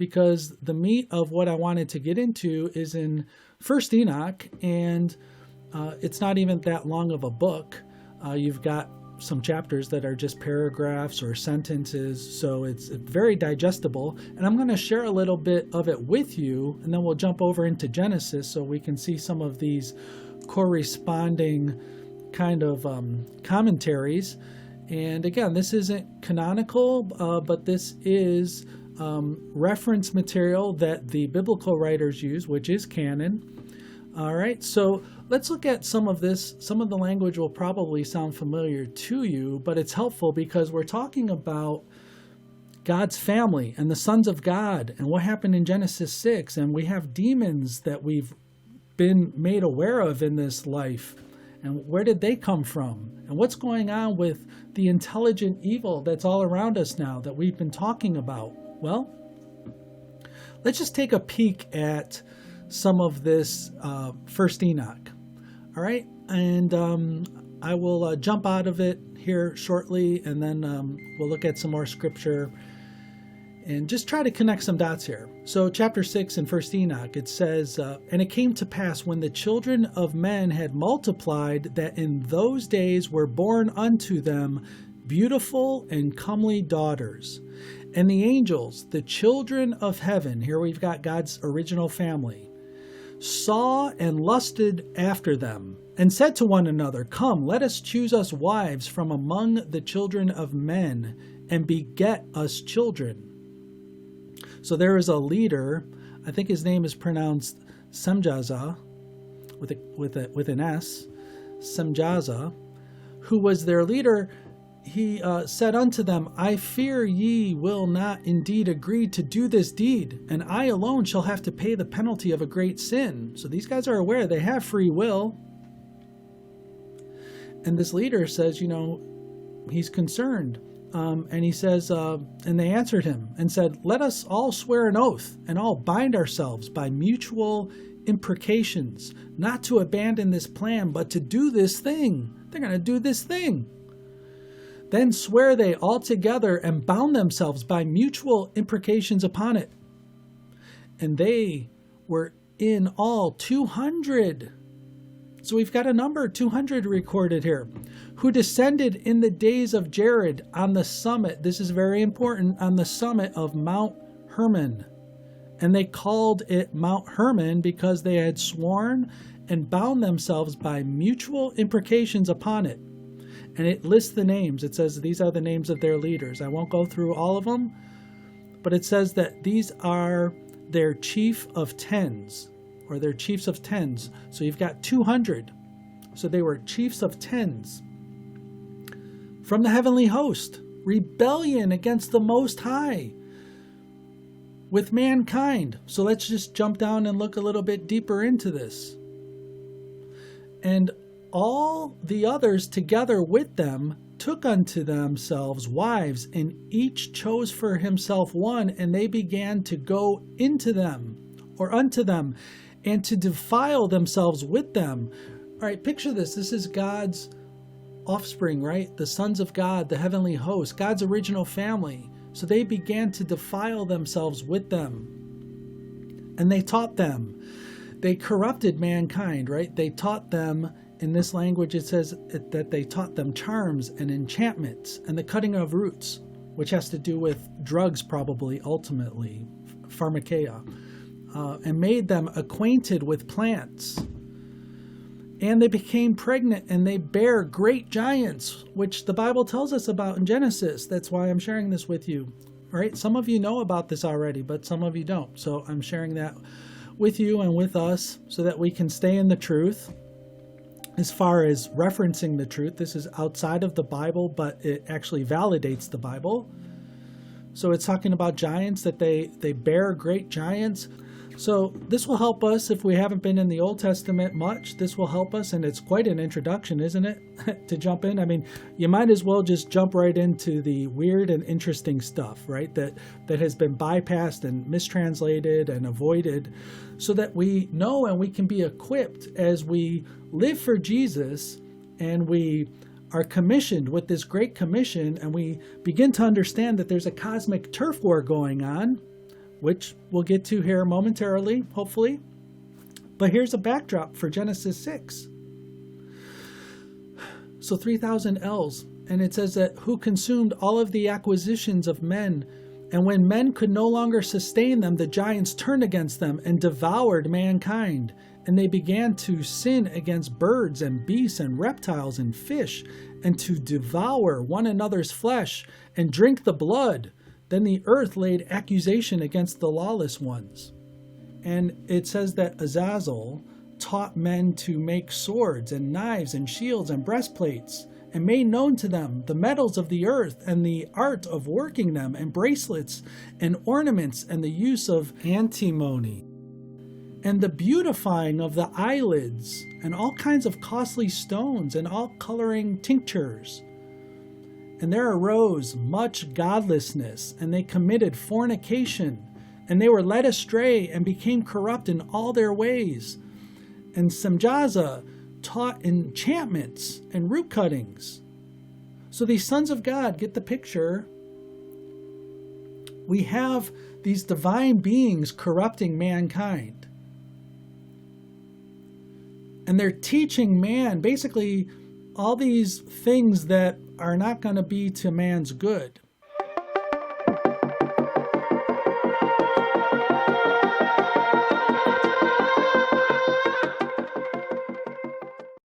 because the meat of what I wanted to get into is in First Enoch, and it's not even that long of a book. You've got some chapters that are just paragraphs or sentences, so it's very digestible. And I'm going to share a little bit of it with you, and then we'll jump over into Genesis so we can see some of these corresponding kind of commentaries. And again, this isn't canonical, but this is reference material that the biblical writers use, which is canon. All right, so let's look at some of this. Some of the language will probably sound familiar to you, but it's helpful because we're talking about God's family and the sons of God and what happened in Genesis 6. And we have demons that we've been made aware of in this life. And where did they come from? And what's going on with the intelligent evil that's all around us now that we've been talking about? Well, let's just take a peek at some of this First Enoch. All right, and I will jump out of it here shortly, and then we'll look at some more scripture and just try to connect some dots here. So chapter 6 in First Enoch, it says, and it came to pass when the children of men had multiplied, that in those days were born unto them beautiful and comely daughters. And the angels, the children of heaven, here we've got God's original family, saw and lusted after them, and said to one another, Come, let us choose us wives from among the children of men, and beget us children. So there is a leader, I think his name is pronounced Semjaza, with an S, Semjaza, who was their leader. He said unto them, I fear ye will not indeed agree to do this deed, and I alone shall have to pay the penalty of a great sin. So these guys are aware they have free will. And this leader says, he's concerned. And he says, and they answered him and said, Let us all swear an oath and all bind ourselves by mutual imprecations, not to abandon this plan, but to do this thing. They're going to do this thing. Then swear they all together and bound themselves by mutual imprecations upon it. And they were in all 200. So we've got a number 200 recorded here, who descended in the days of Jared on the summit. This is very important, on the summit of Mount Hermon. And they called it Mount Hermon because they had sworn and bound themselves by mutual imprecations upon it. And it lists the names. It says these are the names of their leaders. I won't go through all of them, but it says that these are their chief of tens, or their chiefs of tens. So you've got 200. So they were chiefs of tens. From the heavenly host, rebellion against the Most High with mankind. So let's just jump down and look a little bit deeper into this. And all the others together with them took unto themselves wives, and each chose for himself one, and they began to go into them, or unto them, and to defile themselves with them. All right, picture this. This is God's offspring, right? The sons of God, the heavenly host, God's original family. So they began to defile themselves with them. And they taught them. They corrupted mankind, right? They taught them. In this language, it says that they taught them charms and enchantments and the cutting of roots, which has to do with drugs probably, ultimately, pharmakeia, and made them acquainted with plants. And they became pregnant, and they bare great giants, which the Bible tells us about in Genesis. That's why I'm sharing this with you. Right? Some of you know about this already, but some of you don't. So I'm sharing that with you and with us so that we can stay in the truth. As far as referencing the truth, this is outside of the Bible, but it actually validates the Bible. So it's talking about giants, that they bear great giants. So this will help us if we haven't been in the Old Testament much. This will help us, and it's quite an introduction, isn't it, to jump in? I mean, you might as well just jump right into the weird and interesting stuff, right, that has been bypassed and mistranslated and avoided, so that we know and we can be equipped as we live for Jesus and we are commissioned with this great commission, and we begin to understand that there's a cosmic turf war going on. which we'll get to here momentarily, hopefully. But here's a backdrop for Genesis 6. So 3,000 ells, and it says that who consumed all of the acquisitions of men, and when men could no longer sustain them, the giants turned against them and devoured mankind. And they began to sin against birds and beasts and reptiles and fish, and to devour one another's flesh and drink the blood. Then the earth laid accusation against the lawless ones. And it says that Azazel taught men to make swords and knives and shields and breastplates, and made known to them the metals of the earth and the art of working them, and bracelets and ornaments, and the use of antimony, and the beautifying of the eyelids, and all kinds of costly stones, and all coloring tinctures. And there arose much godlessness, and they committed fornication, and they were led astray and became corrupt in all their ways. And Semjaza taught enchantments and root cuttings. So these sons of God, get the picture. We have these divine beings corrupting mankind. And they're teaching man basically all these things that are not going to be to man's good.